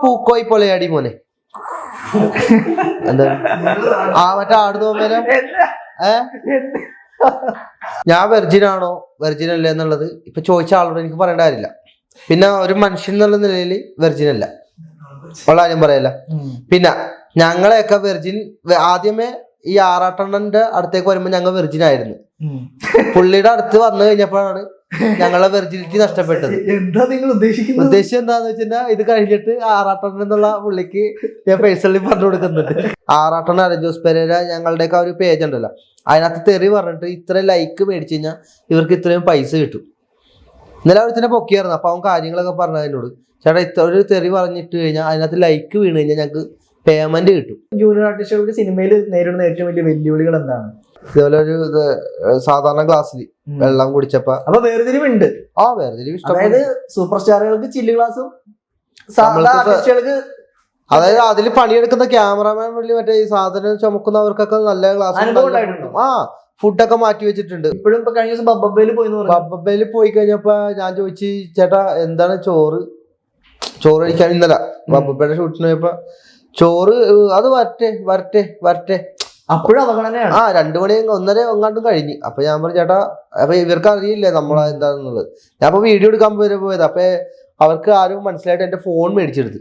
പൂക്കോയി പൊലയാടി മോനെ എന്താ മറ്റേ ആടുന്ന പോമേല ഞാൻ വെർജിനാണോ വെർജിൻ അല്ലേ എന്നുള്ളത് ഇപ്പൊ ചോദിച്ച ആളോട് എനിക്ക് പറയേണ്ട കാര്യമില്ല. പിന്നെ ഒരു മനുഷ്യൻ എന്നുള്ള നിലയിൽ വെർജിൻ അല്ല ഉള്ള കാര്യം പറയല്ല. പിന്നെ ഞങ്ങളെയൊക്കെ വെർജിൻ ആദ്യമേ ഈ ആറാട്ടണ്ണന്റെ അടുത്തേക്ക് വരുമ്പോ ഞങ്ങൾ വെർജിൻ ആയിരുന്നു. പുള്ളിയുടെ അടുത്ത് വന്നു കഴിഞ്ഞപ്പോഴാണ് ഞങ്ങളെ വെർജിനിറ്റി നഷ്ടപ്പെട്ടത്. എന്താ നിങ്ങൾ ഉദ്ദേശിക്കുന്നത്? ഉദ്ദേശം എന്താന്ന് വെച്ചാൽ ഇത് കഴിഞ്ഞിട്ട് ആറാട്ടണ്ണൻ എന്നുള്ള പുള്ളിക്ക് ഞാൻ പേഴ്സണലി പറഞ്ഞു കൊടുക്കുന്നുണ്ട്. ആറാട്ടണ്ണൻ അരൻ ജോസ് പെരേര ഞങ്ങളുടെയൊക്കെ ഒരു പേജ് ഉണ്ടല്ലോ, അതിനകത്ത് തെറി പറഞ്ഞിട്ട് ഇത്ര ലൈക്ക് മേടിച്ചു കഴിഞ്ഞാൽ ഇവർക്ക് ഇത്രയും പൈസ കിട്ടും. ഇന്നലെ അവർ തന്നെ പൊക്കിയായിരുന്നു. അപ്പൊ അവൻ കാര്യങ്ങളൊക്കെ പറഞ്ഞതിനോട് ചേട്ടാ ഇത്ര ഒരു തെറി പറഞ്ഞിട്ട് കഴിഞ്ഞാൽ അതിനകത്ത് ലൈക്ക് വീണ് കഴിഞ്ഞാൽ ഞങ്ങൾക്ക് പേയ്മെന്റ് കിട്ടും. ജൂനിയർ ആർട്ടിസ്റ്റുകൾക്ക് സിനിമയിൽ നേരിടുന്ന ഏറ്റവും വലിയ വെല്ലുവിളികൾ എന്താണ്? ഇതുപോലെ ഒരു സാധാരണ ഗ്ലാസ്സിൽ വെള്ളം കുടിച്ചപ്പോ അപ്പൊ വേർതിരിവുണ്ട്. വേർതിരിവ് അതായത് സൂപ്പർ സ്റ്റാറുകൾക്ക് ചില്ല് ഗ്ലാസും സാധാരണ ആർട്ടിസ്റ്റുകൾക്ക്, അതായത് അതിൽ പണിയെടുക്കുന്ന ക്യാമറാമാൻ വഴി മറ്റേ ഈ സാധനം ചുമക്കുന്നവർക്കൊക്കെ നല്ല ഗ്ലാസ് ഫുഡൊക്കെ മാറ്റി വെച്ചിട്ടുണ്ട്. ഇപ്പോഴും ഇപ്പൊ കഴിഞ്ഞ ദിവസം ബബ്ബയിൽ പോയി കഴിഞ്ഞപ്പോ ഞാൻ ചോദിച്ചു ചേട്ടാ എന്താണ് ചോറ് കഴിക്കാൻ. ഇന്നലെ ബബ്ബയുടെ ഷൂട്ടിന് പോയപ്പോ ചോറ് അത് വരട്ടെ അപ്പോഴും അവഗണനയാണ്. 2 മണി 1:30 എങ്ങാണ്ടും കഴിഞ്ഞു. അപ്പൊ ഞാൻ പറഞ്ഞു ചേട്ടാ അപ്പൊ ഇവർക്ക് അറിയില്ലേ നമ്മളെന്താന്നുള്ളത്. ഞാൻ അപ്പൊ വീഡിയോ എടുക്കാൻ പോയത്. അപ്പൊ അവർക്ക് ആരും മനസ്സിലായിട്ട് എന്റെ ഫോൺ മേടിച്ചെടുത്ത്